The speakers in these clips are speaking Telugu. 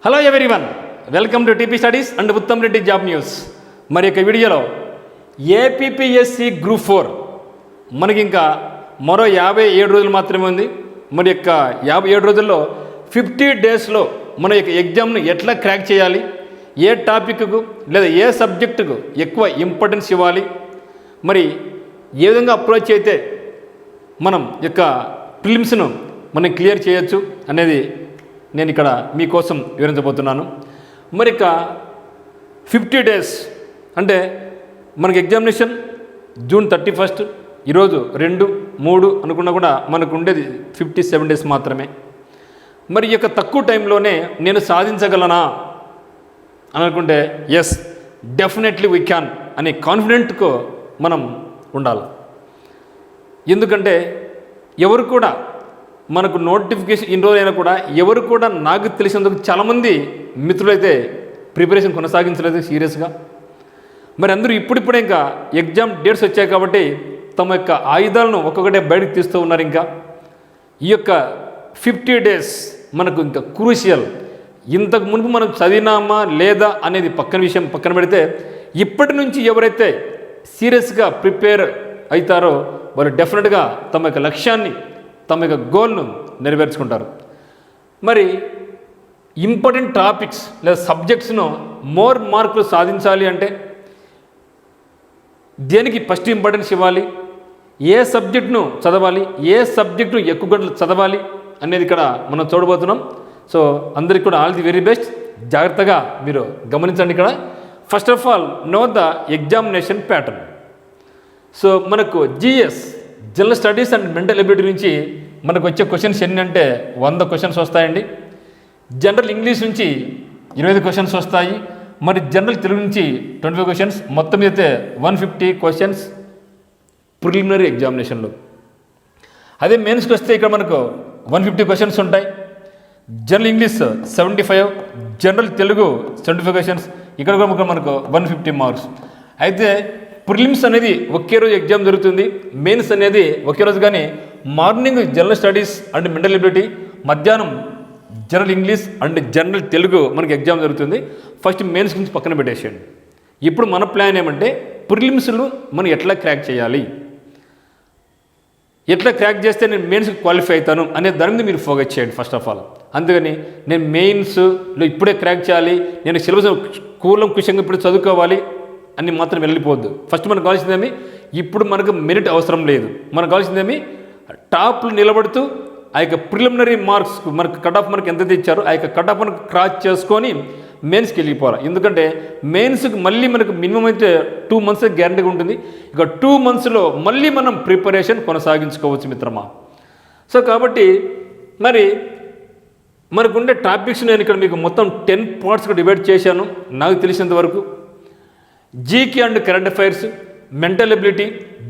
Hello everyone, welcome to TP Studies and Uttam Reddy job news. మరి యొక్క వీడియోలో ఏపీపీఎస్సి గ్రూప్ 4 మనకి ఇంకా మరో 57 రోజులు మాత్రమే ఉంది. మరి యొక్క 57 రోజుల్లో 50 డేస్లో మన యొక్క ఎగ్జామ్ను ఎట్లా క్రాక్ చేయాలి, ఏ టాపిక్కు లేదా ఏ సబ్జెక్టుకు ఎక్కువ ఇంపార్టెన్స్ ఇవ్వాలి, మరి ఏ విధంగా అప్రోచ్ అయితే మనం యొక్క ప్రిలిమ్స్ను మనం క్లియర్ చేయొచ్చు అనేది నేను ఇక్కడ మీకోసం వివరించబోతున్నాను. మరి ఇక 50 డేస్ అంటే మనకి ఎగ్జామినేషన్ జూన్ 31, ఈరోజు 2, 3 అనుకున్నా కూడా మనకు ఉండేది 57 డేస్ మాత్రమే. మరి ఈ యొక్క తక్కువ టైంలోనే నేను సాధించగలనా అని అనుకుంటే ఎస్, డెఫినెట్లీ వీ క్యాన్ అనే కాన్ఫిడెంట్కు మనం ఉండాలి. ఎందుకంటే ఎవరు కూడా మనకు నోటిఫికేషన్ ఇన్ని రోజులైనా కూడా ఎవరు కూడా నాకు తెలిసినందుకు చాలామంది మిత్రులైతే ప్రిపరేషన్ కొనసాగించలేదు సీరియస్గా. మరి అందరూ ఇప్పుడిప్పుడే ఇంకా ఎగ్జామ్ డేట్స్ వచ్చాయి కాబట్టి తమ యొక్క ఆయుధాలను ఒక్కొక్కటే బయటకు తీస్తూ ఉన్నారు. ఇంకా ఈ యొక్క 50 డేస్ మనకు ఇంకా క్రూషియల్. ఇంతకు మునుపు మనం చదివినామా లేదా అనేది పక్కన పెడితే ఇప్పటి నుంచి ఎవరైతే సీరియస్గా ప్రిపేర్ అవుతారో వాళ్ళు డెఫినెట్గా తమ యొక్క లక్ష్యాన్ని, తమ యొక్క గోల్ను నెరవేర్చుకుంటారు. మరి ఇంపార్టెంట్ టాపిక్స్ లేదా సబ్జెక్ట్స్ను మోర్ మార్కులు సాధించాలి అంటే దేనికి ఫస్ట్ ఇంపార్టెన్స్ ఇవ్వాలి, ఏ సబ్జెక్ట్ను చదవాలి, ఏ సబ్జెక్టును ఎక్కువ గంటలు చదవాలి అనేది ఇక్కడ మనం చూడబోతున్నాం. సో అందరికీ కూడా ఆల్ ది వెరీ బెస్ట్. జాగ్రత్తగా మీరు గమనించండి. ఇక్కడ first of all know the examination pattern. So మనకు GS, general studies and mental ability నుంచి మనకు వచ్చే క్వశ్చన్స్ ఎన్ని అంటే 100 క్వశ్చన్స్ వస్తాయండి. జనరల్ ఇంగ్లీష్ నుంచి 25 క్వశ్చన్స్ వస్తాయి. మరి జనరల్ తెలుగు నుంచి 25 క్వశ్చన్స్, మొత్తం అయితే 150 క్వశ్చన్స్ ప్రిలిమినరీ ఎగ్జామినేషన్లో. అదే మెయిన్స్కి వస్తే ఇక్కడ మనకు 150 క్వశ్చన్స్ ఉంటాయి. General English 75, general Telugu 75 questions, ఇక్కడ కూడా మనకు 150 మార్క్స్. అయితే ప్రిలిమ్స్ అనేది ఒకే రోజు ఎగ్జామ్ జరుగుతుంది, మెయిన్స్ అనేది ఒకే రోజు. కానీ morning general studies and mental ability, మధ్యాహ్నం general English and general Telugu మనకి ఎగ్జామ్ జరుగుతుంది. ఫస్ట్ మెయిన్స్ గురించి పక్కన పెట్టేసేయండి. ఇప్పుడు మన ప్లాన్ ఏమంటే ప్రిలిమ్స్లు మనం ఎట్లా క్రాక్ చేయాలి, ఎట్లా క్రాక్ చేస్తే నేను మెయిన్స్కి క్వాలిఫై అవుతాను అనే దాని మీద మీరు ఫోకస్ చేయండి ఫస్ట్ ఆఫ్ ఆల్. అందుకని నేను మెయిన్స్లో ఇప్పుడే క్రాక్ చేయాలి, నేను సిలబస్ కూలంకుషంగా ఇప్పుడు చదువుకోవాలి అని మాత్రం వెళ్ళిపోవద్దు. ఫస్ట్ మనకు కావాల్సిందేమి, ఇప్పుడు మనకు మెరిట్ అవసరం లేదు. మనకు కావాల్సిందేమి టాప్లు నిలబడుతూ ఆ యొక్క ప్రిలిమినరీ మార్క్స్ మనకు కట్ ఆఫ్ మనకు ఎంత ఇచ్చారో ఆ యొక్క కట్ ఆఫ్ మనకు క్రాస్ చేసుకొని మెయిన్స్కి వెళ్ళిపోవాలి. ఎందుకంటే మెయిన్స్కి మళ్ళీ మనకు మినిమం అయితే 2 months గ్యారంటీగా ఉంటుంది. ఇక 2 monthsలో మళ్ళీ మనం ప్రిపరేషన్ కొనసాగించుకోవచ్చు మిత్రమా. సో కాబట్టి మరి మనకుండే టాపిక్స్ నేను ఇక్కడ మీకు మొత్తం 10 partsగా డివైడ్ చేశాను నాకు తెలిసినంత వరకు. GK and current affairs, mental ability,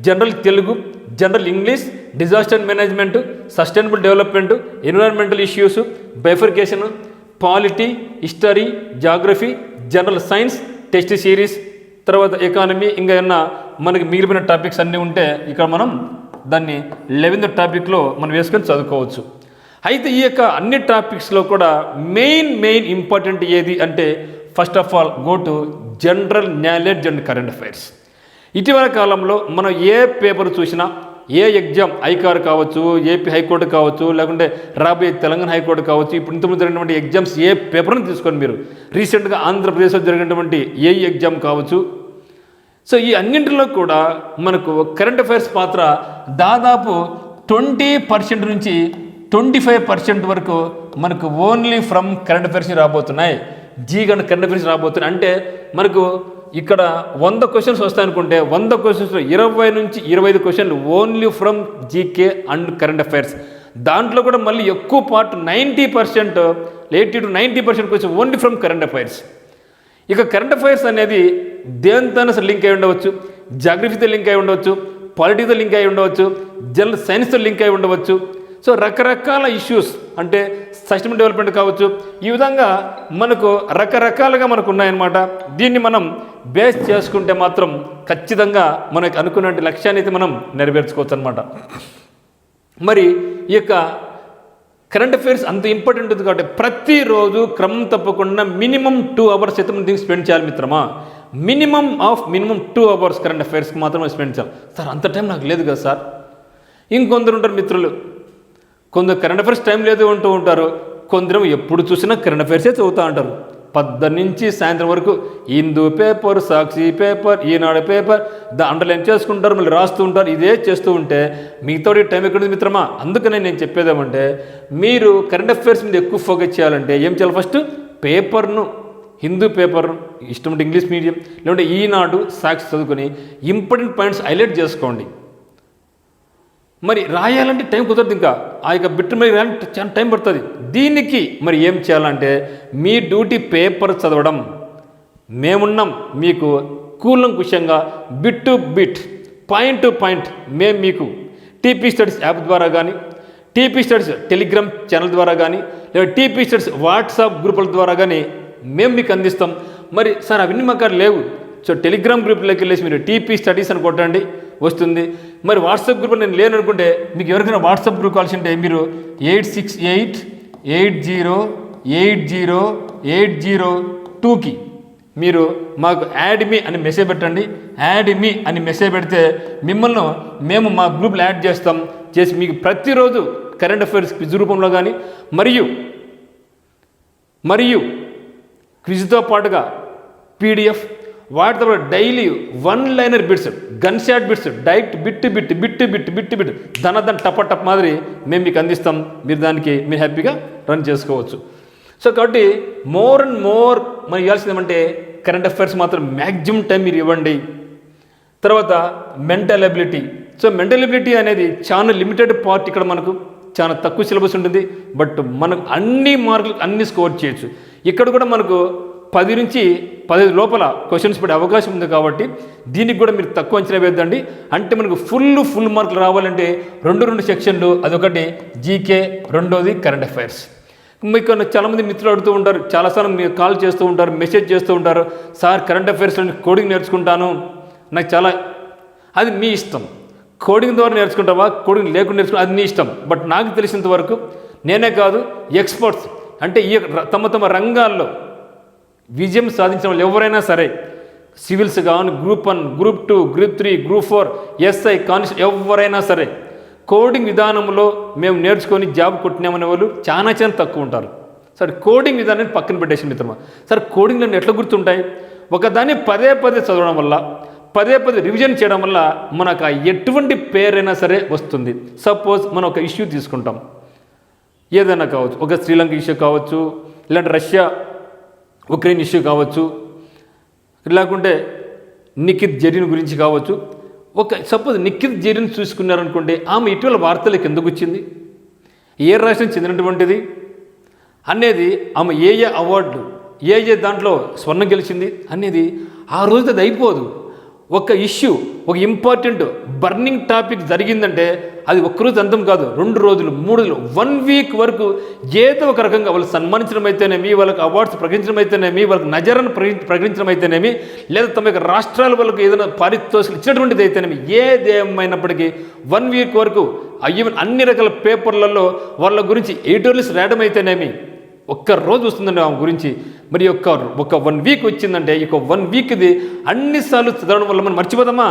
general Telugu, general English, disaster management, sustainable development, environmental issues, bifurcation, polity, history, geography, general science, test series, తర్వాత ఎకానమీ, ఇంకా ఏమన్నా మనకి మిగిలిపోయిన టాపిక్స్ అన్నీ ఉంటే ఇక్కడ మనం దాన్ని 11th టాపిక్లో మనం వేసుకొని చదువుకోవచ్చు. అయితే ఈ యొక్క అన్ని టాపిక్స్లో కూడా మెయిన్ ఇంపార్టెంట్ ఏది అంటే first of all go to general knowledge and current affairs. ఇటీవల కాలంలో మనం ఏ పేపర్ చూసినా, ఏ ఎగ్జామ్, ఐకార్ కావచ్చు, ఏపీ హైకోర్టు కావచ్చు, లేకుంటే రాబోయే తెలంగాణ హైకోర్టు కావచ్చు, ఇప్పుడు ఇంతకుముందు జరిగినటువంటి ఎగ్జామ్స్ ఏ పేపర్ని తీసుకొని మీరు రీసెంట్గా ఆంధ్రప్రదేశ్లో జరిగినటువంటి ఏ ఎగ్జామ్ కావచ్చు. సో ఈ అన్నింటిలో కూడా మనకు కరెంట్ అఫైర్స్ పాత్ర దాదాపు 20% నుంచి 25% వరకు మనకు ఓన్లీ ఫ్రమ్ కరెంట్ అఫైర్స్ రాబోతున్నాయి. కరెంట్ అఫైర్స్ రాబోతున్నాయి. అంటే మనకు ఇక్కడ 100 క్వశ్చన్స్ వస్తాయనుకుంటే 100 క్వశ్చన్స్లో 20 నుంచి 25 క్వశ్చన్లు only from GK and current affairs. దాంట్లో కూడా మళ్ళీ ఎక్కువ part 90%, 80 to 90% question only from current affairs. ఇక కరెంట్ అఫైర్స్ అనేది దేనితో లింక్ అయి ఉండవచ్చు, జాగ్రఫీతో లింక్ అయి ఉండవచ్చు, పాలిటీతో లింక్ అయి ఉండవచ్చు, జనరల్ సైన్స్తో లింక్ అయి ఉండవచ్చు. సో రకరకాల ఇష్యూస్ అంటే సస్టైనబుల్ డెవలప్మెంట్ కావచ్చు, ఈ విధంగా మనకు రకరకాలుగా మనకు ఉన్నాయన్నమాట. దీన్ని మనం బేస్ చేసుకుంటే మాత్రం ఖచ్చితంగా మనకు అనుకున్న లక్ష్యాన్ని అయితే మనం నెరవేర్చుకోవచ్చు అనమాట. మరి ఈ యొక్క కరెంట్ అఫైర్స్ అంత ఇంపార్టెంట్ ఉంటుంది కాబట్టి ప్రతిరోజు క్రమం తప్పకుండా మినిమం 2 అవర్స్ అయితే మనం దీనికి స్పెండ్ చేయాలి మిత్రమా. మినిమం 2 అవర్స్ కరెంట్ అఫైర్స్కి మాత్రమే స్పెండ్ చేయాలి. సార్ అంత టైం నాకు లేదు కదా సార్. ఇంకొందరు ఉంటారు మిత్రులు, కొందరు కరెంట్ అఫైర్స్ టైం లేదు అంటూ ఉంటారు, కొందరు ఎప్పుడు చూసినా కరెంట్ అఫైర్సే చదువుతూ ఉంటారు. 10 నుంచి సాయంత్రం వరకు హిందూ పేపర్, సాక్షి పేపర్, ఈనాడు పేపర్ అండర్లైన్ చేసుకుంటారు, మళ్ళీ రాస్తూ ఉంటారు. ఇదే చేస్తూ ఉంటే మిగతా టైం ఎక్కడుంది మిత్రమా. అందుకనే నేను చెప్పేదేమంటే, మీరు కరెంట్ అఫైర్స్ మీద ఎక్కువ ఫోకస్ చేయాలంటే ఏం చేయాలి? ఫస్ట్ పేపర్ను, హిందూ పేపర్, ఇష్టం ఉంటే ఇంగ్లీష్ మీడియం లేదంటే ఈనాడు, సాక్షి చదువుకొని ఇంపార్టెంట్ పాయింట్స్ హైలైట్ చేసుకోండి. మరి రాయాలంటే టైం కుదరదు, ఇంకా ఆ యొక్క బిట్ మరి రాయాలంటే చాలా టైం పడుతుంది. దీనికి మరి ఏం చేయాలంటే మీ డ్యూటీ పేపర్ చదవడం. మేమున్నాం మీకు కూలంకుషంగా bit to bit, point to point మేము మీకు టీపీ స్టడీస్ యాప్ ద్వారా కానీ, టీపీ స్టడీస్ టెలిగ్రామ్ ఛానల్ ద్వారా కానీ, లేదా టీపీ స్టడీస్ వాట్సాప్ గ్రూపుల ద్వారా కానీ మేము మీకు అందిస్తాం. మరి సార్ అవన్నీ మాకు లేవు, సో టెలిగ్రామ్ గ్రూప్లోకి వెళ్ళేసి మీరు టీపీ స్టడీస్ అని కొట్టండి, వస్తుంది. మరి వాట్సాప్ గ్రూప్ నేను లేను అనుకుంటే మీకు ఎవరికైనా వాట్సాప్ గ్రూప్ కావాల్సి ఉంటే మీరు 8688080802కి మీరు మాకు యాడ్ మీ అని మెసేజ్ పెట్టండి. యాడ్ మీ అని మెసేజ్ పెడితే మిమ్మల్ని మేము మా గ్రూప్లో యాడ్ చేసి మీకు ప్రతిరోజు కరెంట్ అఫైర్స్ క్విజ్ రూపంలో కానీ మరియు క్విజ్తో పాటుగా పీడిఎఫ్, వాటితో daily 1 liner bits, gun shot bits, direct bit ధన టప్ మాదిరి మేము మీకు అందిస్తాం. మీరు దానికి మీరు హ్యాపీగా రన్ చేసుకోవచ్చు. సో కాబట్టి మోర్ అండ్ మోర్ మనం ఇవ్వాల్సింది ఏమంటే కరెంట్ అఫైర్స్ మాత్రం మ్యాక్సిమం టైం మీరు ఇవ్వండి. తర్వాత mental ability. So mental ability అనేది చాలా లిమిటెడ్ పార్ట్, ఇక్కడ మనకు చాలా తక్కువ సిలబస్ ఉంటుంది, బట్ మనకు అన్ని మార్కులు అన్ని స్కోర్ చేయొచ్చు. ఇక్కడ కూడా మనకు 10 నుంచి 15 లోపల క్వశ్చన్స్ పడే అవకాశం ఉంది కాబట్టి దీనికి కూడా మీరు తక్కువ అంచనా వేద్దండి. అంటే మనకు ఫుల్ మార్కులు రావాలంటే 2 సెక్షన్లు, అదొకటి జీకే, రెండోది కరెంట్ అఫైర్స్. మీకు చాలామంది మిత్రులు అడుగుతూ ఉంటారు, చాలాసార్లు మీరు కాల్ చేస్తూ ఉంటారు, మెసేజ్ చేస్తూ ఉంటారు, సార్ కరెంట్ అఫైర్స్లో కోడింగ్ నేర్చుకుంటాను, నాకు చాలా, అది మీ ఇష్టం. కోడింగ్ ద్వారా నేర్చుకుంటావా, కోడింగ్ లేకుండా నేర్చుకుంటా, అది నీ ఇష్టం. బట్ నాకు తెలిసినంత వరకు నేనే కాదు, ఎక్స్పర్ట్స్ అంటే ఈ తమ రంగాల్లో విజయం సాధించిన వాళ్ళు ఎవరైనా సరే, సివిల్స్ కావాలి, group 1, group 2, group 3, group 4, SI, constable ఎవరైనా సరే కోడింగ్ విధానంలో మేము నేర్చుకొని జాబ్ కొట్టినామనే వాళ్ళు చాలా తక్కువ ఉంటారు. సరే కోడింగ్ విధానాన్ని పక్కన పెట్టేసి మిత్రమా, సరే కోడింగ్లో ఎట్లా గుర్తుంటాయి? ఒకదాన్ని పదే చదవడం వల్ల, పదే రివిజన్ చేయడం వల్ల మనకు ఎటువంటి పేరైనా సరే వస్తుంది. సపోజ్ మనం ఒక ఇష్యూ తీసుకుంటాం, ఏదైనా కావచ్చు, ఒక శ్రీలంక ఇష్యూ కావచ్చు, ఇలాంటి రష్యా ఉక్రెయిన్ ఇష్యూ కావచ్చు, లేకుంటే నిఖిత్ జరీన్ గురించి కావచ్చు. సపోజ్ నిఖిత్ జరీన్ చూసుకున్నారనుకోండి, ఆమె ఇటీవల వార్తలకు ఎందుకు వచ్చింది, ఏ రాష్ట్రం చెందినటువంటిది అనేది, ఆమె ఏ అవార్డు, ఏ దాంట్లో స్వర్ణం గెలిచింది అనేది ఆ రోజు అది అయిపోదు. ఒక ఇష్యూ, ఒక ఇంపార్టెంట్ బర్నింగ్ టాపిక్ జరిగిందంటే అది ఒక్కరోజు అంతం కాదు, 2 రోజులు, 3 రోజులు, 1 వీక్ వరకు ఏదో ఒక రకంగా వాళ్ళు సన్మానించడం అయితేనేమి, వాళ్ళకి అవార్డ్స్ ప్రకటించడం అయితేనేమి, వాళ్ళకి నజరాన్ని ప్రకటించడం అయితేనేమి, లేదా తమ యొక్క రాష్ట్రాల వాళ్ళకి ఏదైనా పారితోషికం ఇచ్చినటువంటిది అయితేనేమి, ఏదేమైనప్పటికీ 1 వీక్ వరకు అన్ని రకాల పేపర్లలో వాళ్ళ గురించి ఎడిటోరియల్స్ రాయడం అయితేనేమి, ఒక్క రోజు వస్తుందండి ఆమె గురించి. మరి ఒక 1 వీక్ వచ్చిందంటే ఈ 1 వీక్ది అన్నిసార్లు చదవడం వల్ల మనం మర్చిపోతామా?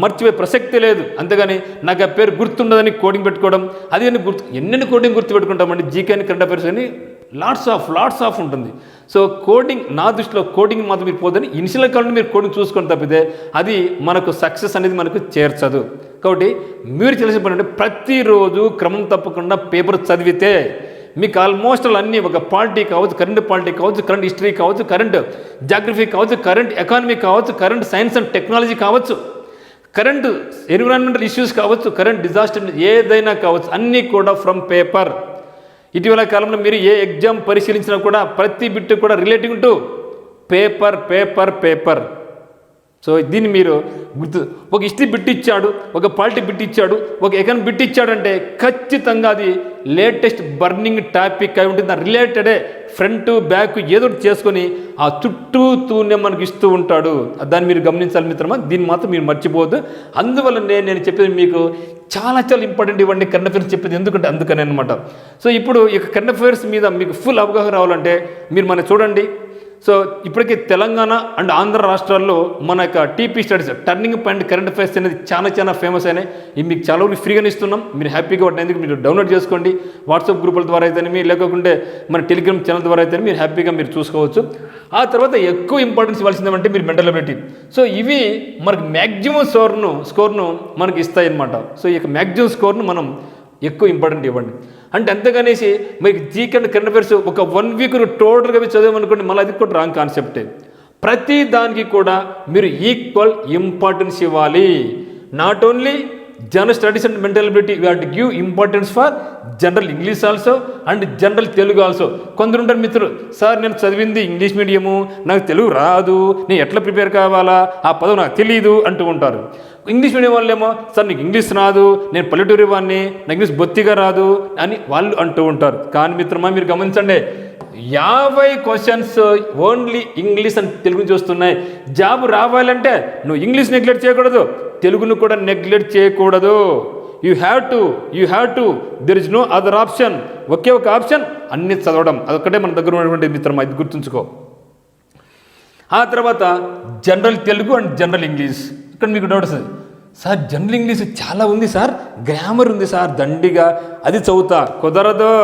మర్చిపోయే ప్రసక్తే లేదు. అంతేగాని నాకు ఆ పేరు గుర్తుండదని కోడింగ్ పెట్టుకోవడం, అది అని ఎన్నెన్ని కోడింగ్ గుర్తు పెట్టుకుంటామండి. జీకే అని, కరెంట్ అఫైర్స్ అని లాట్స్ ఆఫ్ ఉంటుంది. సో కోడింగ్, నా దృష్టిలో కోడింగ్ మాత్రం మీరు పోదని ఇనిషియల్ కాలంలో మీరు కోడింగ్ చూసుకొని తప్పితే అది మనకు సక్సెస్ అనేది మనకు చేర్చదు. కాబట్టి మీరు తెలిసిన పని అంటే ప్రతిరోజు క్రమం తప్పకుండా పేపర్ చదివితే మీకు ఆల్మోస్ట్ అన్నీ, ఒక పాలిటీ కావచ్చు, కరెంట్ పాలిటీ కావచ్చు, కరెంట్ హిస్టరీ కావచ్చు, కరెంట్ జాగ్రఫీ కావచ్చు, కరెంట్ ఎకానమీ కావచ్చు, కరెంట్ సైన్స్ అండ్ టెక్నాలజీ కావచ్చు, కరెంట్ ఎన్విరాన్మెంటల్ ఇష్యూస్ కావచ్చు, కరెంట్ డిజాస్టర్ ఏదైనా కావచ్చు, అన్నీ కూడా ఫ్రమ్ పేపర్. ఇటీవల కాలంలో మీరు ఏ ఎగ్జామ్ పరిశీలించినా కూడా ప్రతి బిట్ కూడా రిలేటింగ్ టు పేపర్. సో దీన్ని మీరు గుర్తు, ఒక హిస్టరీ బిట్ ఇచ్చాడు, ఒక పాలిటీ బిట్ ఇచ్చాడు, ఒక ఎకనామిక్ బిట్ ఇచ్చాడంటే ఖచ్చితంగా అది లేటెస్ట్ బర్నింగ్ టాపిక్ అయి ఉంటుంది. రిలేటెడే ఫ్రంట్ బ్యాక్ ఏదో చేసుకొని ఆ చుట్టూతూనే మనకి ఇస్తూ ఉంటాడు. దాన్ని మీరు గమనించాలి మిత్రమా. దీన్ని మాత్రం మీరు మర్చిపోవద్దు. అందువల్లనే నేను చెప్పేది మీకు చాలా చాలా ఇంపార్టెంట్ ఇవ్వండి కరెంట్ అఫైర్స్ చెప్పేది, ఎందుకంటే అందుకని అనమాట. సో ఇప్పుడు ఈ కరెంట్ అఫైర్స్ మీద మీకు ఫుల్ అవగాహన రావాలంటే మీరు మనం చూడండి. సో ఇప్పటికీ తెలంగాణ అండ్ ఆంధ్ర రాష్ట్రాల్లో మన యొక్క TP Studies turning point current affairs అనేది చాలా చాలా ఫేమస్ అయినాయి. ఇవి మీకు చాలా ఫ్రీగానే ఇస్తున్నాం. మీరు హ్యాపీగా వాటిని ఎందుకు మీరు డౌన్లోడ్ చేసుకోండి. వాట్సాప్ గ్రూపుల ద్వారా అయితేనేమి, లేకుంటే మన టెలిగ్రామ్ ఛానల్ ద్వారా అయితే మీరు హ్యాపీగా మీరు చూసుకోవచ్చు. ఆ తర్వాత ఎక్కువ ఇంపార్టెన్స్ ఇవ్వాల్సింది అంటే మీరు మెంటల్ అబిలిటీ. సో ఇవి మనకు మ్యాక్సిమం స్కోర్ను మనకి ఇస్తాయి అన్నమాట. సో ఈ యొక్క మ్యాక్సిమం స్కోర్ను మనం ఎక్కువ ఇంపార్టెంట్ ఇవ్వండి. అంటే అంతేగానేసి మీకు జీకే అండ్ కరెంట్ అఫైర్స్ ఒక 1 వీక్ టోటల్గా చదివామనుకోండి, మళ్ళీ అది కూడా రాంగ్ కాన్సెప్టే. ప్రతి దానికి కూడా మీరు ఈక్వల్ ఇంపార్టెన్స్ ఇవ్వాలి. Not only general studies and mental ability, we have to give importance for general English also and general Telugu also. కొందరు ఉంటారు మిత్రులు, సార్ నేను చదివింది ఇంగ్లీష్ మీడియము, నాకు తెలుగు రాదు, నేను ఎట్లా ప్రిపేర్ కావాలా, ఆ పదం నాకు తెలియదు అంటూ ఉంటారు. ఇంగ్లీష్ మీడియం వాళ్ళేమో, సార్ నీకు ఇంగ్లీష్ రాదు, నేను పల్లెటూరి వాడిని, నాకు ఇంగ్లీష్ బొత్తిగా రాదు అని వాళ్ళు అంటూ ఉంటారు. కానీ మిత్రమా మీరు గమనించండి, 50 questions only English and Telugu నుంచి వస్తున్నాయి. జాబ్ రావాలంటే నువ్వు ఇంగ్లీష్ నెగ్లెక్ట్ చేయకూడదు, తెలుగును కూడా నెగ్లెక్ట్ చేయకూడదు. You have to there is no other option. ఒకే ఒక ఆప్షన్ అన్ని చదవడం, అదొక్కటే మన దగ్గర ఉన్నటువంటి మిత్రమా, ఇది గుర్తుంచుకో. ఆ తర్వాత general Telugu and general English. ఇక్కడ మీకు డౌట్ వస్తుంది, సార్ జనరల్ ఇంగ్లీష్ చాలా ఉంది సార్, గ్రామర్ ఉంది సార్ దండిగా, అది చదువుతా. కుదరదు.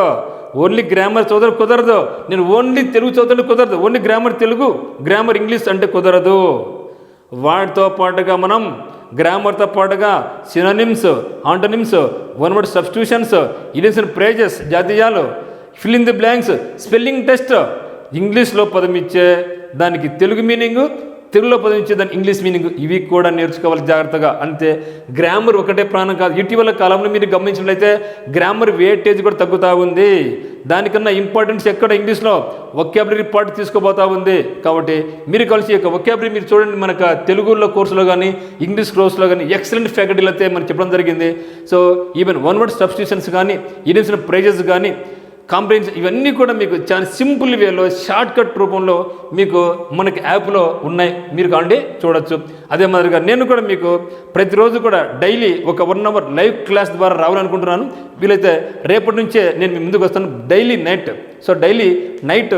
ఓన్లీ గ్రామర్ చదువుతాడు కుదరదు. నేను ఓన్లీ తెలుగు చదువుతాడు కుదరదు. Only grammar Telugu, grammar English అంటే కుదరదు. వాటితో పాటుగా మనం గ్రామర్తో పాటుగా synonyms, antonyms, one word substitutions, idioms and phrases, జాతీయాలు, fill in the blanks, spelling test, ఇంగ్లీష్లో పదం ఇచ్చే దానికి తెలుగు మీనింగు, తెలుగులో పదం ఇచ్చే దాని ఇంగ్లీష్ మీనింగ్, ఇవి కూడా నేర్చుకోవాలి జాగ్రత్తగా. అంతే, గ్రామర్ ఒకటే ప్రాణం కాదు. ఇటీవల కాలంలో మీరు గమనించినట్లయితే గ్రామర్ వేటేజ్ కూడా తగ్గుతూ ఉంది. దానికన్నా ఇంపార్టెన్స్ ఎక్కడ ఇంగ్లీష్లో వొకాబులరీ పార్ట్ తీసుకోబోతూ ఉంది. కాబట్టి మీరు కలిసి యొక్క వొకాబులరీ మీరు చూడండి, మనకు తెలుగులో కోర్సులో కానీ ఇంగ్లీష్ కోర్సులో కానీ ఎక్సలెంట్ ఫ్యాకల్టీలు అయితే మనకు చెప్పడం జరిగింది. So even one word substitutions కానీ, ఇడియమ్స్ అండ్ ఫ్రేజెస్ కానీ, కాంప్రిహెన్షన్, ఇవన్నీ కూడా మీకు చాలా సింపుల్ వేలో షార్ట్ కట్ రూపంలో మీకు మనకి యాప్లో ఉన్నాయి, మీరు కాండి చూడొచ్చు. అదే మాదిరిగా నేను కూడా మీకు ప్రతిరోజు కూడా డైలీ ఒక 1 అవర్ లైవ్ క్లాస్ ద్వారా రావాలనుకుంటున్నాను. వీలైతే రేపటి నుంచే నేను మీ ముందుకు వస్తాను daily night. So daily night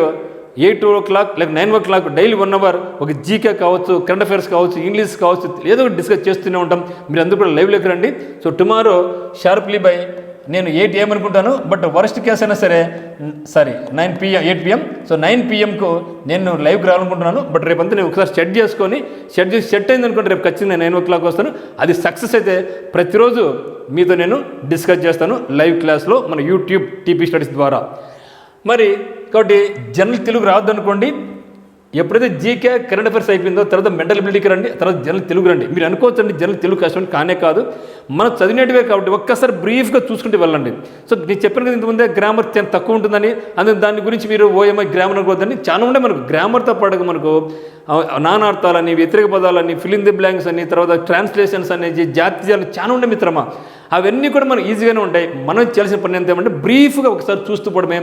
8 o'clock లేక 9 o'clock డైలీ 1 అవర్ ఒక జీకే కావచ్చు, కరెంట్ అఫైర్స్ కావచ్చు, ఇంగ్లీష్ కావచ్చు, ఏదో ఒకటి డిస్కస్ చేస్తూనే ఉంటాం. మీరు అందరూ కూడా లైవ్లోకి రండి. సో టుమారో షార్ప్లీ బై నేను 8 AM అనుకుంటాను, బట్ వరస్ట్ కేస్ అయినా సరే 9 PM 8 PM. సో 9 PMకు నేను లైవ్కి రావాలనుకుంటున్నాను. బట్ రేపంతా నేను ఒకసారి సెట్ అయింది అనుకుంటే రేపు ఖచ్చితంగా 9 o'clock వస్తాను. అది సక్సెస్ అయితే ప్రతిరోజు మీతో నేను డిస్కస్ చేస్తాను లైవ్ క్లాస్లో మన యూట్యూబ్ టీపీ స్టడీస్ ద్వారా. మరి కాబట్టి జనరల్ తెలుగు రావద్దు అనుకోండి, ఎప్పుడైతే జీకే కరెంట్ అఫైర్స్ అయిపోయిందో తర్వాత మెంటల్ అబిలిటీకి రండి, తర్వాత జనరల్ తెలుగు రండి. మీరు అనుకోవచ్చండి జనరల్ తెలుగు కష్టం కానే కాదు, మనం చదివినట్టువే కాబట్టి ఒక్కసారి బ్రీఫ్గా చూసుకుంటూ వెళ్ళండి. సో నేను చెప్పిన కదా ఇంతకుముందే గ్రామర్ తక్కువ ఉంటుందని, అందుకు దాని గురించి మీరు ఓఎంఐ గ్రామర్ అనుకోవద్దని. చాలా ఉండే మనకు గ్రామర్తో పాటుగా మనకు నానార్థాలని, వ్యతిరేక పదాలని, ఫిల్ ఇన్ ది బ్లాంక్స్ అని, తర్వాత ట్రాన్స్లేషన్స్ అనేది, జాతీయాలు చాలా ఉండే మిత్రమా. అవన్నీ కూడా మనకు ఈజీగానే ఉంటాయి. మనం చేయాల్సిన పని ఎంత ఏమంటే బ్రీఫ్గా ఒకసారి చూస్తూ పోవడమే,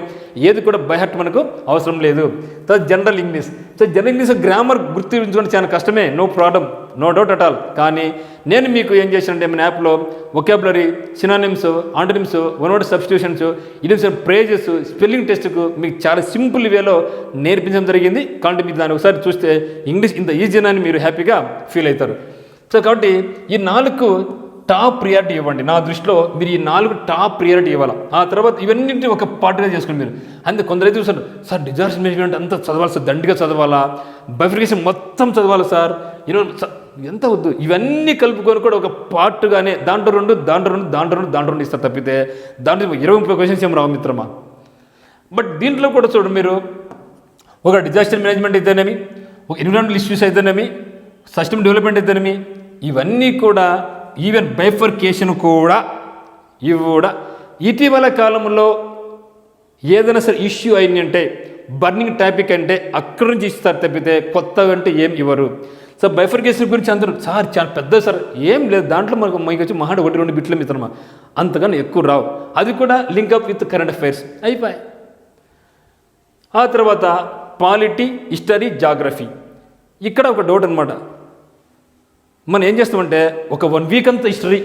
ఏది కూడా బైహార్ట్ మనకు అవసరం లేదు. తర్వాత general English. So general English grammar గుర్తించుకోవడం చాలా కష్టమే, no problem, no doubt at all. కానీ నేను మీకు ఏం చేశానంటే మన యాప్లో vocabulary, synonyms, antonyms, one word substitutions, idioms and phrases, spelling టెస్ట్కు మీకు చాలా సింపుల్ వేలో నేర్పించడం జరిగింది. కాబట్టి మీరు దాన్ని ఒకసారి చూస్తే ఇంగ్లీష్ ఇంత ఈజీనా అని మీరు హ్యాపీగా ఫీల్ అవుతారు. సో కాబట్టి ఈ 4 టాప్ ప్రియారిటీ ఇవ్వండి. నా దృష్టిలో మీరు ఈ 4 టాప్ ప్రియారిటీ ఇవ్వాలి. ఆ తర్వాత ఇవన్నింటినీ ఒక పార్ట్గా చేసుకోండి మీరు. అందుకే కొందరైతే చూసారు, సార్ డిజాస్టర్ మేనేజ్మెంట్ అంతా చదవాలి సార్, దండిగా చదవాలా, బైఫికేషన్ మొత్తం చదవాలి సార్, ఎంత వద్దు, ఇవన్నీ కలుపుకొని కూడా ఒక పార్ట్గానే దాంట్లో 2 ఇస్తారు తప్పితే దాంట్లో 20-30 క్వశ్చన్స్ ఏం రావు మిత్రమా. బట్ దీంట్లో కూడా చూడండి మీరు, ఒక డిజాస్టర్ మేనేజ్మెంట్ అయితేనేమి, ఒక ఎన్విరాన్మెంటల్ ఇష్యూస్ అయితేనేమి, సిస్టమ్ డెవలప్మెంట్ అయితేనేమి, ఇవన్నీ కూడా ఈవెన్ బైఫర్కేషన్ కూడా ఇవి కూడా ఇటీవల కాలంలో ఏదైనా సరే ఇష్యూ అయింది అంటే, బర్నింగ్ టాపిక్ అంటే అక్కడి నుంచి ఇస్తారు తప్పితే కొత్తగా అంటే ఏం ఇవ్వరు. సో బైఫర్కేషన్ గురించి అందరూ సార్ చాలా పెద్ద సార్, ఏం లేదు దాంట్లో మనకు వచ్చి మహాడు 1-2 బిట్ల మిత్రమా, అంతకన్నా ఎక్కువ రావు. అది కూడా లింకప్ విత్ కరెంట్ అఫైర్స్ అయిపోయాయి. ఆ తర్వాత పాలిటీ, హిస్టరీ, జాగ్రఫీ. ఇక్కడ ఒక డౌట్ అనమాట. మనం ఏం చేస్తామంటే ఒక 1 వీక్ అంతా హిస్టరీ,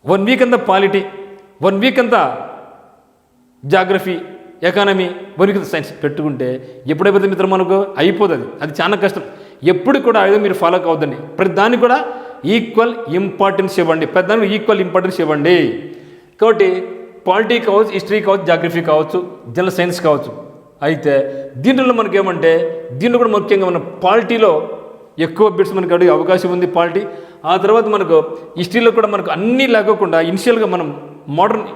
1 వీక్ అంతా పాలిటీ, 1 వీక్ అంతా జాగ్రఫీ, ఎకానమీ, 1 వీక్ అంతా సైన్స్ పెట్టుకుంటే ఎప్పుడైపోతే మిత్రం మనకు అయిపోతుంది. అది చాలా కష్టం. ఎప్పుడు కూడా ఏదో మీరు ఫాలో కావద్దండి. ప్రతి దానికి కూడా ఈక్వల్ ఇంపార్టెన్స్ ఇవ్వండి, ప్రతి దానికి ఈక్వల్ ఇంపార్టెన్స్ ఇవ్వండి. కాబట్టి పాలిటీ కావచ్చు, హిస్టరీ కావచ్చు, జాగ్రఫీ కావచ్చు, జనరల్ సైన్స్ కావచ్చు. అయితే దీంట్లో మనకేమంటే దీంట్లో కూడా ముఖ్యంగా మన పాలిటీలో ఎక్కువ బిట్స్ మనకు అడిగే అవకాశం ఉంది పాలిటీ. ఆ తర్వాత మనకు హిస్టరీలో కూడా మనకు అన్నీ లేకోకుండా ఇనిషియల్గా మనం మోడర్న్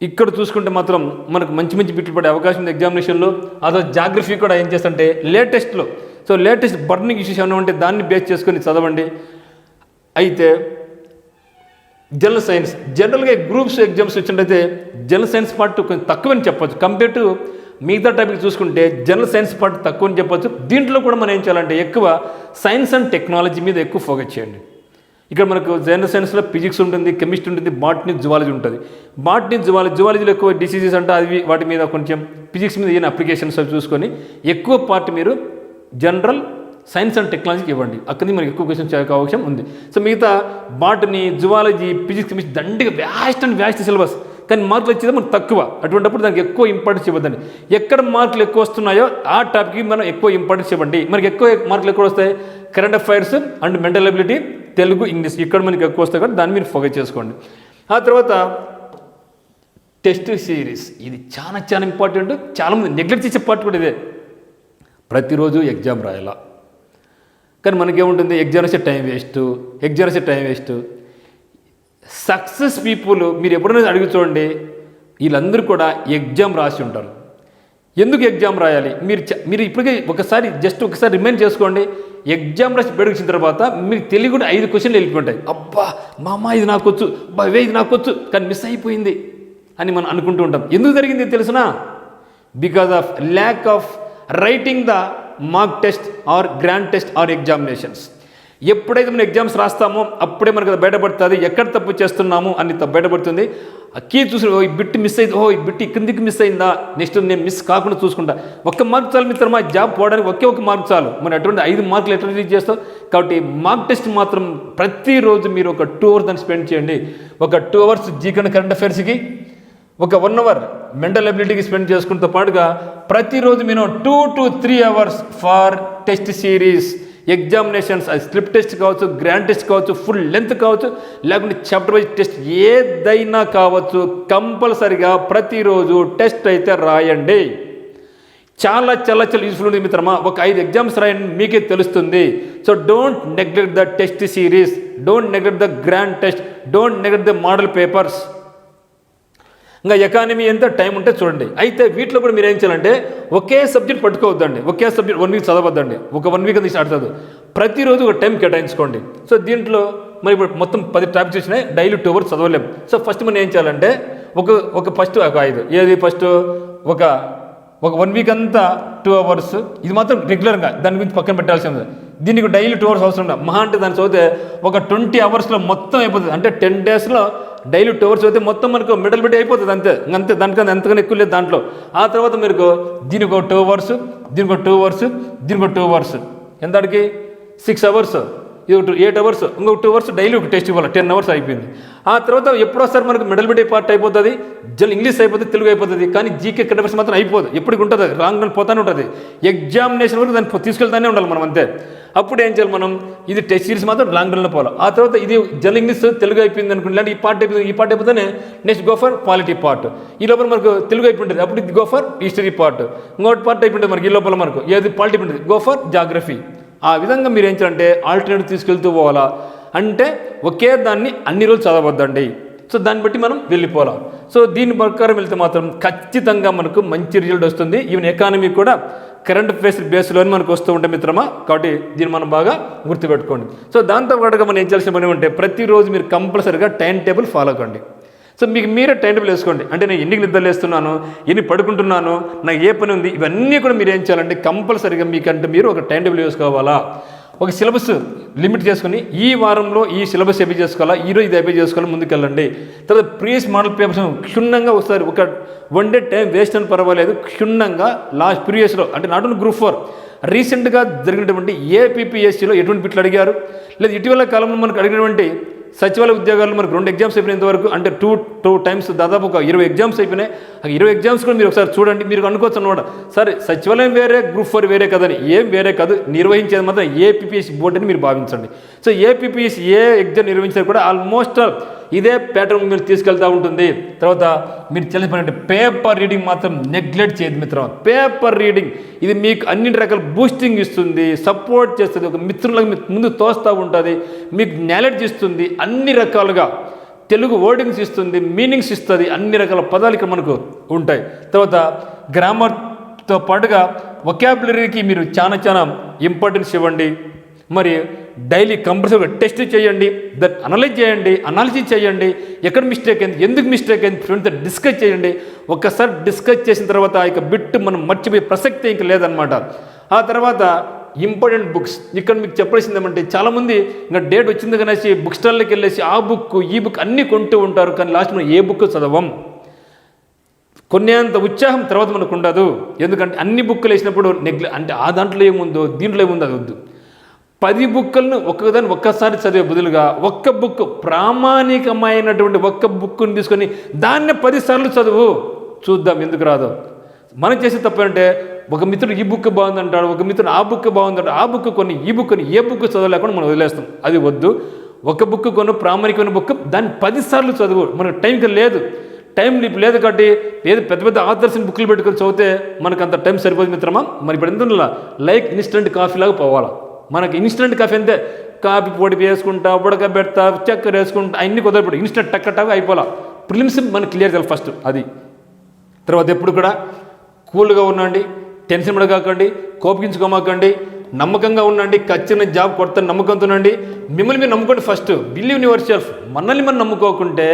ఇక్కడ చూసుకుంటే మాత్రం మనకు మంచి మంచి బిట్లు పడే అవకాశం ఉంది ఎగ్జామినేషన్లో. అదో జాగ్రఫీ కూడా ఏం చేస్తుంటే లేటెస్ట్లో, సో లేటెస్ట్ బర్నింగ్ ఇష్యూస్ ఏమైనా ఉంటే దాన్ని బేస్ చేసుకొని చదవండి. అయితే జనరల్ సైన్స్, జనరల్గా గ్రూప్స్ ఎగ్జామ్స్ వచ్చినట్టయితే జనరల్ సైన్స్ పార్ట్ కొంచెం తక్కువని చెప్పొచ్చు. కంపేర్ టు మిగతా టాపిక్ చూసుకుంటే జనరల్ సైన్స్ పార్ట్ తక్కువ అని చెప్పొచ్చు. దీంట్లో కూడా మనం ఏం చేయాలంటే ఎక్కువ సైన్స్ అండ్ టెక్నాలజీ మీద ఎక్కువ ఫోకస్ చేయండి. ఇక్కడ మనకు జనరల్ సైన్స్లో ఫిజిక్స్ ఉంటుంది, కెమిస్ట్రీ ఉంటుంది, బాటనీ, జువాలజీ ఉంటుంది. బాటనీ, జువాలజీలో ఎక్కువ డిసీజెస్ అంటే అవి వాటి మీద కొంచెం, ఫిజిక్స్ మీద ఏమైనా అప్లికేషన్స్ అవి చూసుకొని ఎక్కువ పార్ట్ మీరు జనరల్ సైన్స్ అండ్ టెక్నాలజీకి ఇవ్వండి. అక్కడి నుంచి మనకి ఎక్కువ క్వశ్చన్స్ చేయడానికి అవకాశం ఉంది. సో మిగతా బాటనీ, జువాలజీ, ఫిజిక్స్, కెమిస్ట్రీ దండిగా వ్యాస్ట్ సిలబస్, కానీ మార్కులు వచ్చేది మనకు తక్కువ. అటువంటిప్పుడు దానికి ఎక్కువ ఇంపార్టెన్స్ ఇవ్వద్దండి. ఎక్కడ మార్కులు ఎక్కువ వస్తున్నాయో ఆ టాపిక్కి మనం ఎక్కువ ఇంపార్టెన్స్ ఇవ్వండి. మనకి ఎక్కువ మార్కులు ఎక్కడ వస్తాయి? Current affairs and mental ability, Telugu, English, ఇక్కడ మనకి ఎక్కువ వస్తాయి కాబట్టి దాన్ని మీరు ఫోకస్ చేసుకోండి. ఆ తర్వాత టెస్ట్ సిరీస్, ఇది చాలా ఇంపార్టెంట్. చాలామంది నెగ్లెక్ట్ చేసే పార్ట్ కూడా ఇదే. ప్రతిరోజు ఎగ్జామ్ రాయాలా, కానీ మనకేముంటుంది ఎగ్జామ్ రాసే టైం వేస్ట్. సక్సెస్ పీపుల్ మీరు ఎప్పుడైనా అడిగి చూడండి, వీళ్ళందరూ కూడా ఎగ్జామ్ రాసి ఉంటారు. ఎందుకు ఎగ్జామ్ రాయాలి? మీరు ఇప్పటికే ఒకసారి రిమైండ్ చేసుకోండి. ఎగ్జామ్ రాసి బయటకు వచ్చిన తర్వాత మీకు తెలియకుండా 5 క్వశ్చన్లు వెళ్ళిపోతాయి. అబ్బా మా అమ్మ ఇది నాకొచ్చు, అబ్బా ఇది నాకొచ్చు, కానీ మిస్ అయిపోయింది అని మనం అనుకుంటూ ఉంటాం. ఎందుకు జరిగింది తెలుసునా? Because of lack of writing the mark test or grand test or examinations. ఎప్పుడైతే మనం ఎగ్జామ్స్ రాస్తామో అప్పుడే మనకు అది బయటపడుతుంది, ఎక్కడ తప్పు చేస్తున్నాము అని బయటపడుతుంది. కీ చూసి ఈ బిట్ మిస్ అయింది, ఈ బిట్ కిందికి మిస్ అయిందా, నెక్స్ట్ నేను మిస్ కాకుండా చూసుకుంటా. 1 మార్క్ చాలు మిత్రమా, జాబ్ పోవడానికి ఒకే మార్క్ చాలు. మనం అటువంటి 5 మార్కులు ఎట్లా రీచ్ చేస్తాం? కాబట్టి మార్క్ టెస్ట్ మాత్రం ప్రతిరోజు మీరు ఒక 2 అవర్స్ దాన్ని స్పెండ్ చేయండి. ఒక 2 అవర్స్ జీకే కరెంట్ అఫైర్స్కి, ఒక 1 అవర్ మెంటల్ ఎబిలిటీకి స్పెండ్ చేసుకుంటూ పాటుగా ప్రతిరోజు మీరు 2 to 3 hours for test series examinations. అది స్లిప్ టెస్ట్ కావచ్చు, గ్రాండ్ టెస్ట్ కావచ్చు, ఫుల్ లెంత్ కావచ్చు, లేకుంటే చాప్టర్ వైజ్ టెస్ట్ ఏదైనా కావచ్చు, కంపల్సరిగా ప్రతిరోజు టెస్ట్ అయితే రాయండి. చాలా యూస్ఫుల్ ఉంది మిత్రమా. ఒక 5 ఎగ్జామ్స్ రాయండి, మీకే తెలుస్తుంది. So don't neglect the test series, don't neglect the grand test, don't neglect the model papers. ఇంకా ఎకానమీ ఎంత టైం ఉంటే చూడండి. అయితే వీటిలో కూడా మీరు ఏం చేయాలంటే ఒకే సబ్జెక్ట్ పట్టుకోవద్దండి, ఒకే సబ్జెక్ట్ 1 వీక్ చదవద్దండి. ఒక 1 వీక్ అది స్టార్ట్ అవుతుంది. ప్రతిరోజు ఒక టైం కేటాయించుకోండి. సో దీంట్లో మరి ఇప్పుడు మొత్తం 10 టాపిక్స్ వచ్చినాయి, డైలీ 2 అవర్స్ చదవలేము. సో ఫస్ట్ మనం ఏం చేయాలంటే ఫస్ట్ ఒక 5 ఏది ఫస్ట్ ఒక 1 వీక్ అంతా 2 అవర్స్, ఇది మాత్రం రెగ్యులర్గా దాని గురించి పక్కన పెట్టాల్సి ఉంది. దీనికి డైలీ 2 అవర్స్ అవసరం లేదు. మహా అంటే దాన్ని చదివితే ఒక 20 అవర్స్లో మొత్తం అయిపోతుంది. అంటే 10 డేస్లో డైలీ 2 అవర్స్ చదివితే మొత్తం మనకు మిడిల్ బిట్ అయిపోతుంది. అంతే దానికన్నా ఎంతకన్నా ఎక్కువ లేదు దాంట్లో. ఆ తర్వాత మీరు దీనికి ఒక 2 అవర్స్, దీనికి ఒక 2 అవర్స్, దీనికి ఒక 2 అవర్స్, ఎంతటికి 6 అవర్స్, ఇది 8 అవర్స్, ఇంకొక 2 అవర్స్ డైలీ ఒక టెస్ట్ ఇవ్వాలి. 10 అవర్స్ అయిపోయింది. ఆ తర్వాత ఎప్పుడో ఒకసారి మనకు మిడిల్ బిట్ పార్ట్ అయిపోతుంది, ఇంగ్లీష్ అయిపోతుంది, తెలుగు అయిపోతుంది, కానీ జీకే కరెంట్ అఫైర్స్ మాత్రం అయిపోదు. ఎప్పటికి ఉంటుంది, రాంగ్ రన్ పోతానే ఉంటుంది. ఎగ్జామినేషన్ వరకు దాన్ని తీసుకెళ్తానే ఉండాలి మనం, అంతే. అప్పుడు ఏం చేయాలి మనం, ఇది టెస్ట్ సిరీస్ మాత్రం లాంగ్ రన్లో పోవాలి. ఆ తర్వాత ఇది జనరల్ ఇంగ్లీష్ తెలుగు అయిపోయింది అనుకుంటే, ఇలాంటి ఈ పార్ట్ అయిపోతేనే next go for polity part. ఈ లోపల మనకు తెలుగు అయిపోయింటుంది, అప్పుడు ఇది గో ఫర్ హిస్టరీ పార్ట్. ఇంకోటి పార్ట్ అయిపోయింటుంది మనకి, ఈ లోపల మనకు ఏది పాలిటీ అయిపోయింటుంది, గో ఫర్ జాగ్రఫీ. ఆ విధంగా మీరు ఏం చేయాలంటే ఆల్టర్నేటివ్ తీసుకెళ్తూ పోవాలా. అంటే ఒకే దాన్ని అన్ని రోజులు చదవద్దండి. సో దాన్ని బట్టి మనం వెళ్ళిపోవాలి. సో దీని ప్రకారం వెళ్తే మాత్రం ఖచ్చితంగా మనకు మంచి రిజల్ట్ వస్తుంది. ఈవెన్ ఎకానమీ కూడా కరెంట్ అఫైర్స్ బేస్లోనే మనకు వస్తూ ఉంటాయి మిత్రమా. కాబట్టి దీన్ని మనం బాగా గుర్తుపెట్టుకోండి. సో దాంతో పాటుగా మనం ఏం చేయాల్సిన పని ఉంటే ప్రతిరోజు మీరు కంపల్సరీగా టైం టేబుల్ ఫాలో కండి. సో మీకు మీరే టైం టేబుల్ వేసుకోండి. అంటే నేను ఎన్ని నిద్రలు వేస్తున్నాను, ఎన్ని పడుకుంటున్నాను, నాకు ఏ పని ఉంది, ఇవన్నీ కూడా మీరు ఏం చేయాలంటే కంపల్సరీగా మీకంటే మీరు ఒక టైం టేబుల్ వేసుకోవాలా. ఒక సిలబస్ లిమిట్ చేసుకుని ఈ వారంలో ఈ సిలబస్ అయిపోయి చేసుకోవాలా, ఈరోజు ఇది అయిపోయి చేసుకోవాలి, ముందుకెళ్ళండి. తర్వాత ప్రీవియస్ మోడల్ పేపర్స్ క్షుణ్ణంగా ఒకసారి ఒక 1 డే టైం వేస్ట్ అని పర్వాలేదు, క్షుణ్ణంగా లాస్ట్ ప్రీవియస్లో అంటే నాట్ ఓన్లీ గ్రూప్ 4 రీసెంట్గా జరిగినటువంటి ఏపీపీఎస్సీలో ఎటువంటి బిట్లు అడిగారు, లేదా ఇటీవల కాలంలో మనకు అడిగినటువంటి సచివాలయ ఉద్యోగాలు మనకు 2 ఎగ్జామ్స్ అయిపోయినంత వరకు, అంటే టూ టైమ్స్ దాదాపు ఒక 20 ఎగ్జామ్స్ అయిపోయినాయి. ఆ 20 ఎగ్జామ్స్ కూడా మీరు ఒకసారి చూడండి. మీరు అనుకోవచ్చు అనమాట, సరే సచివాలయం వేరే గ్రూప్ 4 వేరే కదని. ఏం వేరే కాదు, నిర్వహించేది మాత్రం ఏపీపీఎస్సీ బోర్డు అని మీరు భావించండి. సో ఏపీపీఎస్సీ ఏ ఎగ్జామ్ నిర్వహించేది కూడా ఆల్మోస్ట్ ఇదే ప్యాటర్న్ మీరు తీసుకెళ్తూ ఉంటుంది. తర్వాత మీరు తెలిసిపోయినట్టు పేపర్ రీడింగ్ మాత్రం నెగ్లెక్ట్ చేయదు మిత్రం. పేపర్ రీడింగ్ ఇది మీకు అన్ని రకాల బూస్టింగ్ ఇస్తుంది, సపోర్ట్ చేస్తుంది, ఒక మిత్రులకు ముందు తోస్తూ ఉంటుంది, మీకు నాలెడ్జ్ ఇస్తుంది, అన్ని రకాలుగా తెలుగు వర్డింగ్స్ ఇస్తుంది, మీనింగ్స్ ఇస్తుంది, అన్ని రకాల పదాలు ఇక్కడ మనకు ఉంటాయి. తర్వాత గ్రామర్తో పాటుగా వొకాబులరీకి మీరు చాలా ఇంపార్టెన్స్ ఇవ్వండి. మరి డైలీ కంపల్సరీగా టెస్ట్ చేయండి, దట్ అనలైజ్ చేయండి, అనాలిసిస్ చేయండి, ఎక్కడ మిస్టేక్ అయింది, ఎందుకు మిస్టేక్ అయింది, ఫ్రెండ్తో డిస్కస్ చేయండి. ఒక్కసారి డిస్కస్ చేసిన తర్వాత ఇక బిట్ మనం మర్చిపోయే ప్రసక్తి ఇంక లేదనమాట. ఆ తర్వాత ఇంపార్టెంట్ బుక్స్ ఇక్కడ మీకు చెప్పాల్సింది ఏమంటే, చాలామంది ఇంకా డేట్ వచ్చింది కనేసి బుక్ స్టాల్లోకి వెళ్ళేసి ఆ బుక్ ఈ బుక్ అన్నీ కొంటూ ఉంటారు, కానీ లాస్ట్ మనం ఏ బుక్ చదవం. కొనేంత ఉత్సాహం తర్వాత మనకు ఉండదు. ఎందుకంటే అన్ని బుక్కులు వేసినప్పుడు అంటే ఆ దాంట్లో ఏముందో దీంట్లో ఏముందో అది వద్దు. 10 బుక్కులను ఒక్కదాన్ని ఒక్కసారి చదివే బదులుగా ఒక్క బుక్ ప్రామాణికమైనటువంటి ఒక్క బుక్ని తీసుకొని దాన్ని 10 సార్లు చదువు, చూద్దాం ఎందుకు రాదో. మనం చేసే తప్పు అంటే ఒక మిత్రుడు ఈ బుక్ బాగుందంటాడు, ఒక మిత్రుడు ఆ బుక్ బాగుందంటాడు, ఆ బుక్ కొన్ని ఈ బుక్ కొని ఏ బుక్ చదవలేకుండా మనం వదిలేస్తాం. అది వద్దు. ఒక బుక్ కొను, ప్రామాణికమైన బుక్, దాన్ని 10 సార్లు చదువు. మనకు టైంకి లేదు, టైం లేదు కాబట్టి ఏదో పెద్ద పెద్ద ఆథర్స్ని బుక్లు పెట్టుకొని చదివితే మనకు అంత టైం సరిపోదు మిత్రమా. మరి ఇప్పుడు ఎంత లైక్ ఇన్స్టెంట్ కాఫీ లాగా పోవాలా. మనకి ఇన్స్టెంట్ కాఫీ అంతే, కాఫీ పొడి వేసుకుంటా, ఉడకబెడతా, చక్కెర వేసుకుంటా, అన్ని కుదరపడి ఇన్స్టెంట్ టక్కటాగా అయిపోలా. ప్రిలిమ్స్ మనకి క్లియర్ చేయాలి ఫస్ట్ అది. తర్వాత ఎప్పుడు కూడా కూల్గా ఉండండి, టెన్షన్ పడకాకండి, కోపగించుకోమాకండి, నమ్మకంగా ఉండండి. ఖచ్చితంగా జాబ్ కొడతాను నమ్మకంతో ఉండండి. మిమ్మల్ని మీరు నమ్ముకోండి first, believe in yourself. మనల్ని మనం నమ్ముకోకుంటే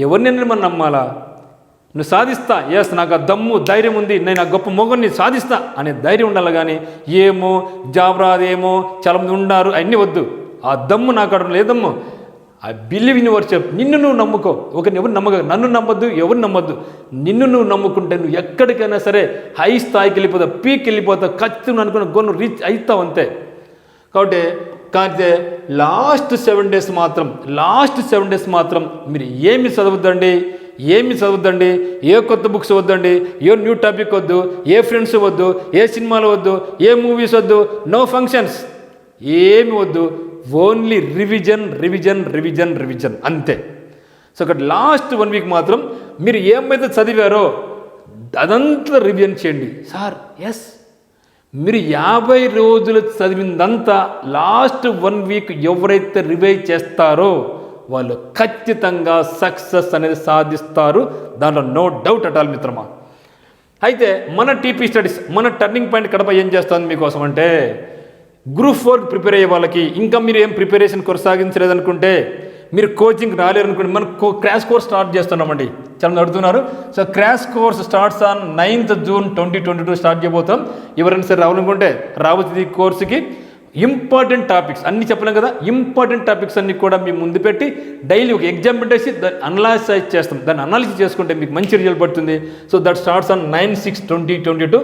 ఎవరినైనా మనం నమ్మాలా. నువ్వు సాధిస్తా, ఎస్ నాకు ఆ దమ్ము ధైర్యం ఉంది, నేను ఆ గొప్ప మొగని సాధిస్తా అనే ధైర్యం ఉండాలి. కానీ ఏమో జాబ్ రాదేమో చాలామంది ఉన్నారు అన్నీ వద్దు. ఆ దమ్ము నాకు అక్కడ లేదమ్ము. I believe in yourself. నిన్ను నువ్వు నమ్ముకో. ఒకరిని ఎవరు నమ్మక, నన్ను నమ్మొద్దు, ఎవరు నమ్మొద్దు. నిన్ను నువ్వు నమ్ముకుంటే నువ్వు ఎక్కడికైనా సరే హై స్థాయికి వెళ్ళిపోతావు, పీక్ వెళ్ళిపోతావు, ఖచ్చితంగా అనుకున్న గొన్ను రీచ్ అవుతావు అంతే. కాబట్టి కానీ లాస్ట్ 7 డేస్ మాత్రం మీరు ఏమి చదవద్దండి, ఏ కొత్త బుక్స్ వద్దండి, ఏ న్యూ టాపిక్ వద్దు, ఏ ఫ్రెండ్స్ వద్దు, ఏ సినిమాలు వద్దు, ఏ మూవీస్ వద్దు, నో ఫంక్షన్స్ ఏమి వద్దు. ఓన్లీ రివిజన్ అంతే. సో అక్కడ లాస్ట్ 1 వీక్ మాత్రం మీరు ఏమైతే చదివారో అదంతా రివిజన్ చేయండి. సార్ ఎస్, మీరు 50 రోజులు చదివిందంతా లాస్ట్ 1 వీక్ ఎవరైతే రివైజ్ చేస్తారో వాళ్ళు ఖచ్చితంగా సక్సెస్ అనేది సాధిస్తారు, దాంట్లో నో డౌట్ అట్ ఆల్ మిత్రమా. అయితే మన టీపీ స్టడీస్, మన టర్నింగ్ పాయింట్ కడప ఏం చేస్తుంది మీకోసం అంటే, గ్రూప్ 4 ప్రిపేర్ అయ్యే వాళ్ళకి, ఇంకా మీరు ఏం ప్రిపరేషన్ కొనసాగించలేదనుకుంటే, మీరు కోచింగ్ రాలేరనుకోండి, మనం క్రాష్ కోర్స్ స్టార్ట్ చేస్తున్నామండి. చాలా అడుగుతున్నారు. So crash course starts on 9th June 2022 start చేయబోతాం. ఎవరైనా సరే రావాలనుకుంటే రావచ్చు ఈ కోర్సుకి. ఇంపార్టెంట్ టాపిక్స్ అన్నీ చెప్పలేం కదా, ఇంపార్టెంట్ టాపిక్స్ అన్నీ కూడా మీ ముందు పెట్టి డైలీ ఒక ఎగ్జామ్ పెట్టేసి దాన్ని అనలైజ్ చేస్తాం. దాన్ని అనాలిసిస్ చేసుకుంటే మీకు మంచి రిజల్ట్ పడుతుంది. So that starts on 9/6/2022.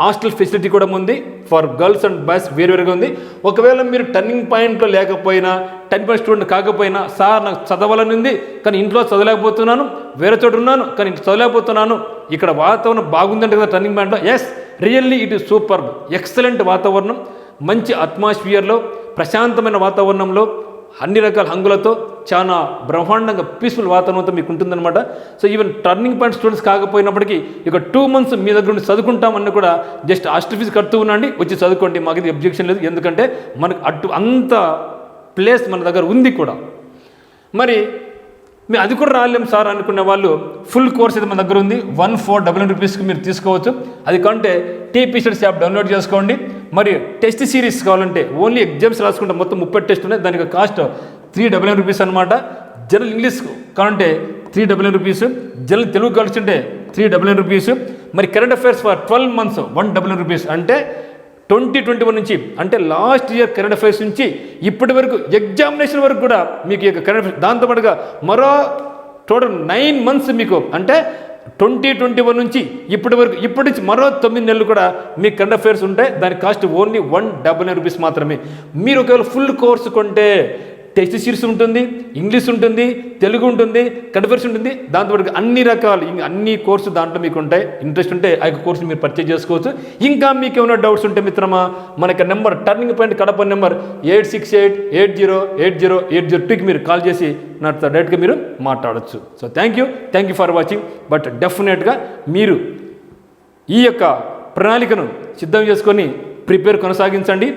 Hostel facility కూడా ఉంది ఫర్ గర్ల్స్ అండ్ బాయ్స్ వేరువేరుగా ఉంది. ఒకవేళ మీరు టర్నింగ్ పాయింట్లో లేకపోయినా, 10% స్టూడెంట్ కాకపోయినా, సార్ నాకు చదవాలని ఉంది కానీ ఇంట్లో చదవలేకపోతున్నాను, వేరే చోట ఉన్నాను కానీ చదవలేకపోతున్నాను, ఇక్కడ వాతావరణం బాగుందంటే కదా టర్నింగ్ పాయింట్లో. Yes, really it is super, excellent వాతావరణం, మంచి అట్మాస్ఫియర్లో, ప్రశాంతమైన వాతావరణంలో, అన్ని రకాల హంగులతో, చాలా బ్రహ్మాండంగా పీస్ఫుల్ వాతావరణంతో మీకు ఉంటుందన్నమాట. So even turning point students కాకపోయినప్పటికీ ఇక 2 months మీ దగ్గర నుండి చదువుకుంటామని కూడా జస్ట్ హాస్టల్ ఫీజు కడుతూ ఉండండి, వచ్చి చదువుకోండి, మాకు ఇది అబ్జెక్షన్ లేదు. ఎందుకంటే మనకు అంత ప్లేస్ మన దగ్గర ఉంది కూడా. మరి మేము అది కూడా రాలేం సార్ అనుకునే వాళ్ళు ఫుల్ కోర్స్ అయితే మన దగ్గర ఉంది. 1499 రూపీస్కి మీరు తీసుకోవచ్చు. అది కంటే టీపీ స్టడీస్ యాప్ డౌన్లోడ్ చేసుకోండి. మరి టెస్ట్ సిరీస్ కావాలంటే ఓన్లీ ఎగ్జామ్స్ రాసుకుంటే మొత్తం 30 టెస్ట్ ఉన్నాయి, దానికి కాస్ట్ 399 రూపీస్ అనమాట. జనరల్ ఇంగ్లీష్ కావాలంటే 399 రూపీస్, జనరల్ తెలుగు కాల్స్ ఉంటే 399 రూపీస్. మరి current affairs for 12 months 199 rupees. అంటే 2021 నుంచి అంటే లాస్ట్ ఇయర్ కరెంట్ అఫైర్స్ నుంచి ఇప్పటి వరకు ఎగ్జామినేషన్ వరకు కూడా మీకు ఈ యొక్క కరెంట్ అఫైర్స్, దాంతోపాటుగా మరో టోటల్ 9 months మీకు అంటే 2021 నుంచి ఇప్పటి వరకు, ఇప్పటి నుంచి మరో 9 నెలలు కూడా మీ కరెంట్ అఫైర్స్ ఉంటాయి. దాని కాస్ట్ ఓన్లీ 199 రూపీస్ మాత్రమే. మీరు ఒకవేళ ఫుల్ కోర్సు కొంటే టెస్ట్ సిరీస్ ఉంటుంది, ఇంగ్లీష్ ఉంటుంది, తెలుగు ఉంటుంది, కరెంట్ అఫైర్స్ ఉంటుంది, దాంతోపాటు అన్ని రకాలు అన్ని కోర్సు దాంట్లో మీకు ఉంటాయి. ఇంట్రెస్ట్ ఉంటే ఆ యొక్క కోర్సు మీరు పర్చేజ్ చేసుకోవచ్చు. ఇంకా మీకు ఏమైనా డౌట్స్ ఉంటే మిత్రమా, మనకి number turning point Kadapa number 8688080802కి మీరు కాల్ చేసి నాతో డైరెక్ట్గా మీరు మాట్లాడచ్చు. So thank you for watching. But డెఫినెట్గా మీరు ఈ యొక్క ప్రణాళికను సిద్ధం చేసుకొని ప్రిపేర్ కొనసాగించండి.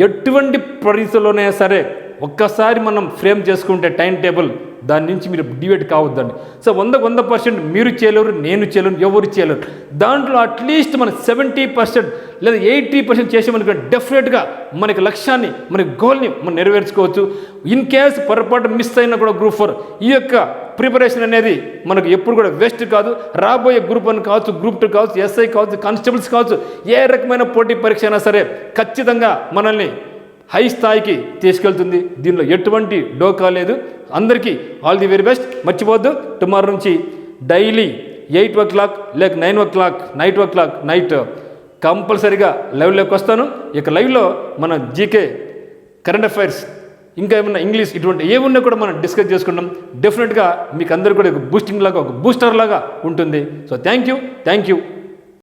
ఎటువంటి పరిస్థితుల్లోనే సరే ఒక్కసారి మనం ఫ్రేమ్ చేసుకుంటే టైం టేబుల్, దాని నుంచి మీరు డివేట్ కావద్దండి. సో 100% మీరు చేయలేరు, నేను చేయలేను, ఎవరు చేయలేరు. దాంట్లో అట్లీస్ట్ మనం 70% లేదా 80% చేసామనుకోండి, డెఫినెట్గా మనకి లక్ష్యాన్ని, మనకి గోల్ని మనం నెరవేర్చుకోవచ్చు. ఇన్ కేస్ పొరపాటు మిస్ అయినా కూడా గ్రూప్ 4 ఈ యొక్క ప్రిపరేషన్ అనేది మనకు ఎప్పుడు కూడా వేస్ట్ కాదు. రాబోయే గ్రూప్ 1 కావచ్చు, గ్రూప్ 2 కావచ్చు, ఎస్ఐ కావచ్చు, కానిస్టేబుల్స్ కావచ్చు, ఏ రకమైన పోటీ పరీక్ష అయినా సరే ఖచ్చితంగా మనల్ని హై స్థాయికి తీసుకెళ్తుంది. దీనిలో ఎటువంటి డోకా లేదు. అందరికీ ఆల్ ది వెరీ బెస్ట్. మర్చిపోవద్దు, టుమారో నుంచి డైలీ 8 o'clock లేక 9 o'clock నైట్ కంపల్సరీగా లైవ్లోకి వస్తాను. ఇక లైవ్లో మన జీకే, కరెంట్ అఫైర్స్, ఇంకా ఏమన్నా ఇంగ్లీష్, ఇటువంటి ఏమున్నా కూడా మనం డిస్కస్ చేసుకుంటాం. డెఫినెట్గా మీకు అందరికీ కూడా ఒక బూస్టింగ్ లాగా, ఒక బూస్టర్ లాగా ఉంటుంది. So thank you